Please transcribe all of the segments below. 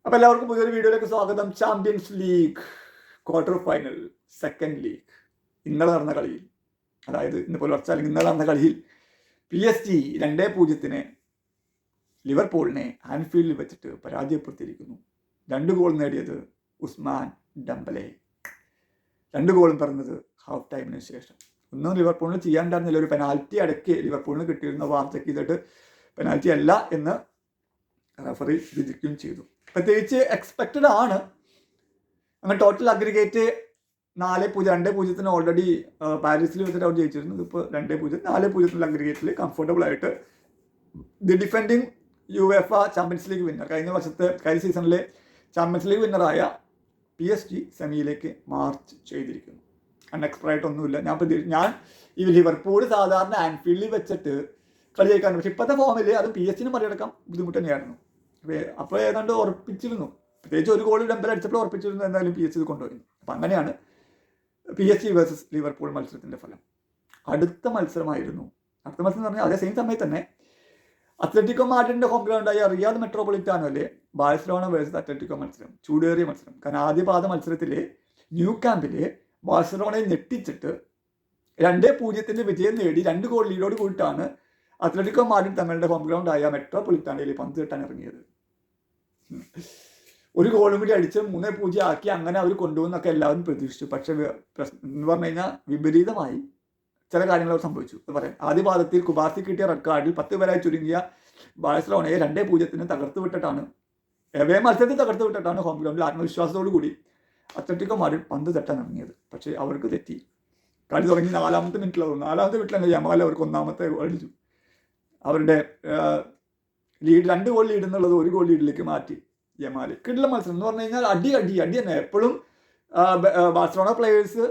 അപ്പോൾ എല്ലാവർക്കും പുതിയൊരു വീഡിയോയിലേക്ക് സ്വാഗതം. Champions league quarter final second league ഇന്നലെ നടന്ന കളിയിൽ, അതായത് ഇന്ന് പുലർച്ചെ അല്ലെങ്കിൽ ഇന്നലെ നടന്ന കളിയിൽ PSG 2-0 ലിവർപൂളിനെ ആൻഫീൽഡിൽ വെച്ചിട്ട് പരാജയപ്പെടുത്തിയിരിക്കുന്നു. 2 ഗോൾ നേടിയത് ഉസ്മാൻ ഡംബലെ. 2 ഗോളും പറഞ്ഞത് ഹാഫ് ടൈമിന് ശേഷം. ഒന്നും ലിവർപൂളിന് ചെയ്യാണ്ടായിരുന്നില്ല. ഒരു പെനാൽറ്റി അടക്കി ലിവർപൂളിന് കിട്ടിയിരുന്ന വാർത്തയ്ക്ക് ചെയ്തിട്ട് പെനാൽറ്റി അല്ല എന്ന് റഫറി വിധിക്കുകയും ചെയ്തു. പ്രത്യേകിച്ച് എക്സ്പെക്റ്റഡ് ആണ്. അങ്ങനെ ടോട്ടൽ അഗ്രിഗേറ്റ് 4-0 2-0 ഓൾറെഡി പാരീസിൽ വെച്ചിട്ട് അവർ ജയിച്ചിരുന്നു. ഇപ്പോൾ 2-0 4-0 അഗ്രിഗേറ്റിൽ കംഫർട്ടബിൾ ആയിട്ട് the defending UEFA champions league winner, കഴിഞ്ഞ സീസണിലെ ചാമ്പ്യൻസ് ലീഗ് വിന്നറായ PSG സെമിയിലേക്ക് മാർച്ച് ചെയ്തിരിക്കുന്നു. അൺഎക്സ്പെക്റ്റഡ് ആയിട്ടൊന്നുമില്ല. ഞാൻ ഈ ലിവർപൂൾ സാധാരണ ആൻഫീൽഡിൽ വെച്ചിട്ട് കളി ജയിക്കാൻ, പക്ഷെ ഇപ്പോഴത്തെ ഫോമിൽ അത് PSG മറികടക്കാൻ ബുദ്ധിമുട്ട് തന്നെയായിരുന്നു. അപ്പോൾ ഏതാണ്ട് ഉറപ്പിച്ചിരുന്നു, പ്രത്യേകിച്ച് ഒരു ഗോൾ ഡംബൽ അടിച്ചപ്പോൾ ഉറപ്പിച്ചിരുന്നു എന്തായാലും PSG കൊണ്ടുപോയിരുന്നു. അപ്പം അങ്ങനെയാണ് PSG വേഴ്സസ് ലിവർപൂൾ മത്സരത്തിൻ്റെ ഫലം. അടുത്ത മത്സരം എന്ന് പറഞ്ഞാൽ അതേ സെയിം സമയത്ത് തന്നെ അത്ലറ്റിക്കോ മാഡ്രിഡിന്റെ ഹോം ഗ്രൗണ്ടായ റിയാദ് മെട്രോപൊളിറ്റാനോയിലെ ബാഴ്സലോണ വേഴ്സസ് അത്ലറ്റിക്കോ മത്സരം, ചൂടേറിയ മത്സരം. കാരണം ആദ്യ പാദ മത്സരത്തിലെ ന്യൂ ക്യാമ്പിലെ ബാഴ്സലോണയെ ഞെട്ടിച്ചിട്ട് 2-0 വിജയം നേടി 2 ഗോൾ ലീഡോട് കൂടിയിട്ടാണ് അത്ലറ്റിക്കോ മാഡ്രിഡ് തങ്ങളുടെ ഹോം ഗ്രൗണ്ടായ മെട്രോപൊളിറ്റാനോയിൽ പന്ത് കിട്ടാൻ ഇറങ്ങിയത്. ഒരു ഗോളും കൂടി അടിച്ച് 3-0 ആക്കി അങ്ങനെ അവർ കൊണ്ടുപോകുന്നൊക്കെ എല്ലാവരും പ്രതീക്ഷിച്ചു. പക്ഷെ എന്ന് പറഞ്ഞു കഴിഞ്ഞാൽ വിപരീതമായി ചില കാര്യങ്ങൾ സംഭവിച്ചു എന്ന് പറയാം. ആദ്യ പാദത്തിൽ കുബാസി കിട്ടിയ റെഡ് കാർഡിൽ 10 പേരായി ചുരുങ്ങിയ ബാഴ്സലോണയെ 2-0 തകർത്ത് വിട്ടിട്ടാണ്, മത്സരത്തിൽ തകർത്ത് വിട്ടിട്ടാണ് ഹോം ഗ്രൗണ്ടിൽ ആത്മവിശ്വാസത്തോടു കൂടി അത്ലറ്റിക്കോ മാഡ്രിഡ് പന്ത് തട്ടാൻ ഇറങ്ങിയത്. പക്ഷേ അവർക്ക് തെറ്റി. കളി തുടങ്ങി 4ാമത്തെ മിനിറ്റിൽ തന്നെ യമാൽ അവർക്ക് 1ാമത്തെ ഗോൾ അടിച്ചു. അവരുടെ ലീഡ് 2 ഗോൾ ലീഡ് എന്നുള്ളത് 1 ഗോൾ ലീഡിലേക്ക് മാറ്റി യമാൽ. കിടില മത്സരം എന്ന് പറഞ്ഞു കഴിഞ്ഞാൽ അടി തന്നെ. എപ്പോഴും ബാഴ്സലോണ പ്ലേയേഴ്സ്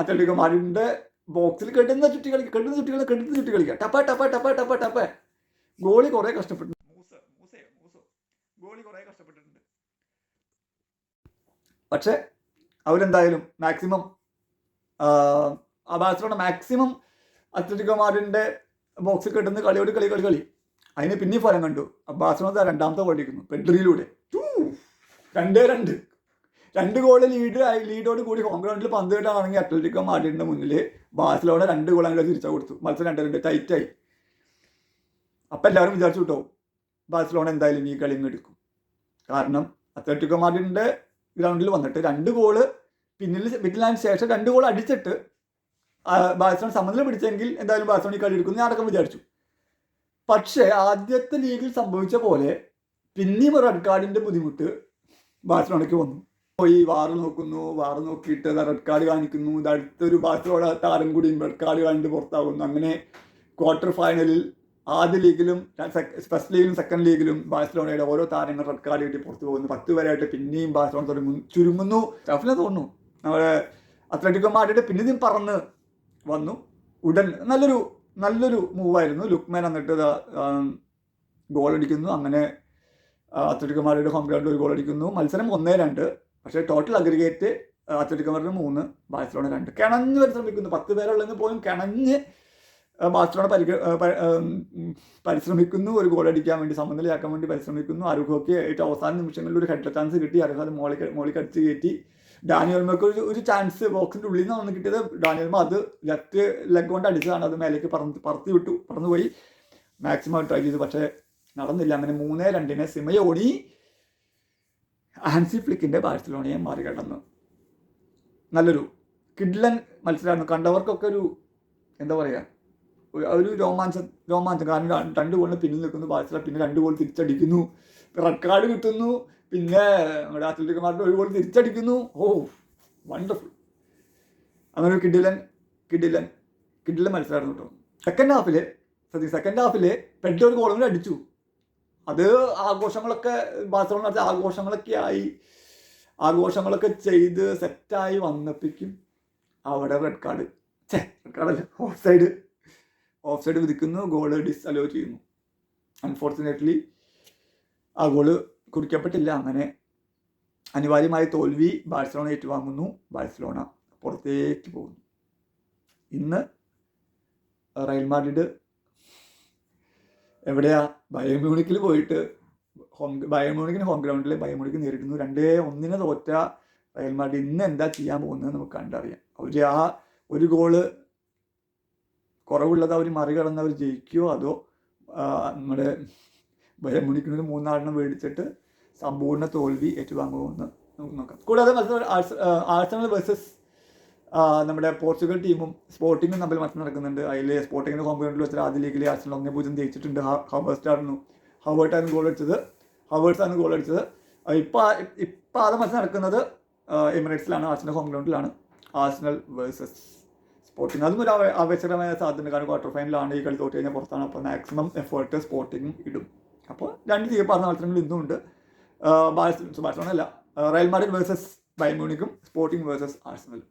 അത്ലറ്റിക്കോ മാഡ്രിഡിന്റെ ബോക്സിൽ കെട്ടുന്ന ചുറ്റി കളിക്കുക. ടപ്പ ഗോളി കുറെ കഷ്ടപ്പെട്ടിട്ടുണ്ട്. പക്ഷെ അവരെന്തായാലും മാക്സിമം ബാഴ്സലോണ മാക്സിമം അത്ലറ്റിക്കോ മാഡ്രിഡിന്റെ ബോക്സിൽ കെട്ടുന്ന കളി അതിന് പിന്നെ ഫലം കണ്ടു. ബാഴ്സലോണ 2ാമത്തെ ഗോൾ അടിക്കുന്നു പെഡ്രിയിലൂടെ. 2 ഗോൾ ലീഡോട് കൂടി ഹോം ഗ്രൗണ്ടിൽ പന്ത് കിട്ടാണെങ്കിൽ അത്ലറ്റിക്കോ മാഡ്രിഡിന്റെ മുന്നിൽ ബാഴ്സലോണ 2 ഗോൾ അങ്ങനെ തിരിച്ചു കൊടുത്തു. മത്സരം 2-2 ടൈറ്റായി. അപ്പം എല്ലാവരും വിചാരിച്ചു കേട്ടോ ബാഴ്സലോണ എന്തായാലും ഈ കളി എടുക്കും. കാരണം അത്ലറ്റിക്കോ മാഡ്രിഡിന്റെ ഗ്രൗണ്ടിൽ വന്നിട്ട് 2 ഗോള് പിന്നിലതിന് ശേഷം 2 ഗോൾ അടിച്ചിട്ട് ബാഴ്സലോണ സമനില പിടിച്ചെങ്കിൽ എന്തായാലും ബാഴ്സലോണ ഈ കളി എടുക്കും ഞാൻ അടക്കം വിചാരിച്ചു. പക്ഷേ ആദ്യത്തെ ലീഗിൽ സംഭവിച്ച പോലെ പിന്നെയും ഒരു റെഡ് കാർഡിന്റെ ബുദ്ധിമുട്ട് ബാഴ്സലോണയ്ക്ക് വന്നു. പോയി വാറ് നോക്കിയിട്ട് റെഡ് കാർഡ് കാണിക്കുന്നു. ഇത് അടുത്തൊരു ബാഴ്സലോണ താരം കൂടി റെഡ് കാർഡ് കാണിട്ട് പുറത്താകുന്നു. അങ്ങനെ ക്വാർട്ടർ ഫൈനലിൽ ആദ്യ ലീഗിലും ഫസ്റ്റ് ലീഗിലും സെക്കൻഡ് ലീഗിലും ബാഴ്സലോണയുടെ ഓരോ താരങ്ങൾ റെഡ് കാർഡ് കിട്ടി പുറത്തു പോകുന്നു. 10 പേരായിട്ട് പിന്നെയും ബാഴ്സലോണ ചുരുങ്ങുന്നു. ടഫിനെ തോന്നുന്നു നമ്മുടെ അത്ലറ്റിക്കോ മാഡ്രിഡ് പിന്നെയും പറന്ന് വന്നു. ഉടൻ നല്ലൊരു മൂവായിരുന്നു. ലുക്മാൻ എന്നിട്ട് ഗോൾ അടിക്കുന്നു. അങ്ങനെ അത്ലറ്റിക്കോ മാഡ്രിഡ് ഹോം ഗ്രൗണ്ടിൽ ഒരു ഗോൾ അടിക്കുന്നു. മത്സരം 1-2. പക്ഷേ total aggregate Atletico Madrid 3, Barcelona 2. കിണഞ്ഞ് പരിശ്രമിക്കുന്നു. 10 പേരുള്ളെങ്കിൽ പോലും കിണഞ്ഞ് ബാഴ്സലോണ പരിശ്രമിക്കുന്നു. ഒരു ഗോൾ അടിക്കാൻ വേണ്ടി, സമനിലയാക്കാൻ വേണ്ടി പരിശ്രമിക്കുന്നു. അറുഖോയ്ക്ക് ഏറ്റവും അവസാന നിമിഷങ്ങളിൽ ഒരു ഹെഡ് ചാൻസ് കിട്ടി. അറുഖ അത് മോളിക്ക് അടിച്ച് കയറ്റി. ഡാനിയൽമക്ക് ഒരു ചാൻസ് ബോക്സിൻ്റെ ഉള്ളിൽ നിന്നാണ് കിട്ടിയത്. ഡാനിയൽമ അത് ലെഫ്റ്റ് ലെഗ് കൊണ്ട് അടിച്ചതാണ്. അത് മേലേക്ക് പറന്നുപോയി. മാക്സിമം ട്രൈ ചെയ്തു, പക്ഷേ നടന്നില്ല. അങ്ങനെ 3-2 സിമയോണി ഹാൻസി ഫ്ലിക്കിന്റെ ബാഴ്സലോണയെ മറികടന്നു. നല്ലൊരു കിഡ്ലൻ മത്സരമായിരുന്നു. കണ്ടവർക്കൊക്കെ ഒരു എന്താ പറയുക, ഒരു രോമാഞ്ചം. കാരണം 2 ഗോളിന് പിന്നിൽ നിൽക്കുന്നു ബാഴ്സലോണ. പിന്നെ 2 ഗോൾ തിരിച്ചടിക്കുന്നു. റെഡ് കാർഡ് കിട്ടുന്നു. പിന്നെ നമ്മുടെ അത്ലറ്റിക്കോ മാഡ്രിഡ് 1 ഗോൾ തിരിച്ചടിക്കുന്നു. വണ്ടർഫുൾ. അങ്ങനെ ഒരു കിഡിലൻ മത്സരമായിരുന്നു കേട്ടോ. സെക്കൻഡ് ഹാഫില് പെഡ്രി ഒരു ഗോളും കൂടി അടിച്ചു. അത് ബാഴ്സലോണ ആഘോഷങ്ങളൊക്കെ ചെയ്ത് സെറ്റായി വന്നപ്പോഴേക്കും അവിടെ റെഡ് കാർഡല്ല, ഓഫ് സൈഡ് വിധിക്കുന്നു. ഗോള് ഡിസ്അലോ ചെയ്യുന്നു. അൺഫോർച്ചുനേറ്റ്ലി ആ ഗോള് കുറിക്കപ്പെട്ടില്ല. അങ്ങനെ അനിവാര്യമായ തോൽവി ബാഴ്സലോണ ഏറ്റുവാങ്ങുന്നു. ബാഴ്സലോണ പുറത്തേക്ക് പോകുന്നു. ഇന്ന് റയൽ മാഡ്രിഡ് എവിടെയാ, ബയേൺ മ്യൂണിക്കിൽ പോയിട്ട് ബയൺ മ്യൂണിക്കിന് ഹോം ഗ്രൗണ്ടിൽ ബയൺ മ്യൂണിക്ക് നേരിടുന്നു. 2-1 തോറ്റ റയൽ മാഡ്രിഡ് ഇന്ന് എന്താ ചെയ്യാൻ പോകുന്നത് നമുക്ക് കണ്ടറിയാം. അവർ ആ ഒരു ഗോള് കുറവുള്ളത് അവർ മറികടന്ന് അവർ ജയിക്കുമോ, അതോ നമ്മുടെ ബയൺ മ്യൂണിക്കിന് 3 മേടിച്ചിട്ട് സമ്പൂർണ്ണ തോൽവി ഏറ്റുവാങ്ങുമോ എന്ന് നമുക്ക് നോക്കാം. കൂടാതെ മത്സരം ആഴ്സണൽ വേഴ്സസ് നമ്മുടെ പോർച്ചുഗൽ ടീമും സ്പോർട്ടിങ്ങും തമ്മിൽ മത്സരം നടക്കുന്നുണ്ട്. അതിൽ സ്പോർട്ടിങ്ങിൻ്റെ ഹോം ഗ്രൗണ്ടിൽ വെച്ചാൽ ആദ്യ ലീഗിൽ ആഴ്സണൽ 1-0 ജയിച്ചിട്ടുണ്ട്. ഹവേർട്ടാണ് ഗോൾ അടിച്ചത്. ഇപ്പോൾ ആദ്യ മത്സരം നടക്കുന്നത് എമിറേറ്റ്സിലാണ്, ആഴ്സണൽ ഹോം ഗ്രൗണ്ടിലാണ്. ആഴ്സണൽ വേഴ്സസ് സ്പോർട്ടിങ്, അതും ഒരു ആവേശകരമായ സാധ്യത. കാരണം ക്വാർട്ടർ ഫൈനലാണ്, ഈ കളി തോറ്റ് കഴിഞ്ഞാൽ പുറത്താണ്. അപ്പോൾ മാക്സിമം എഫേർട്ട് സ്പോർട്ടിങ് ഇടും. അപ്പോൾ 2 തീർപ്പാർന്ന മത്സരങ്ങൾ ഇന്നും ഉണ്ട്. ബാഴ്സലോണ അല്ല, റയൽ മാഡ്രിഡ് വേഴ്സസ് ബയൺ മ്യൂണിക്കും സ്പോർട്ടിങ് വേഴ്സസ് ആഴ്സണൽ.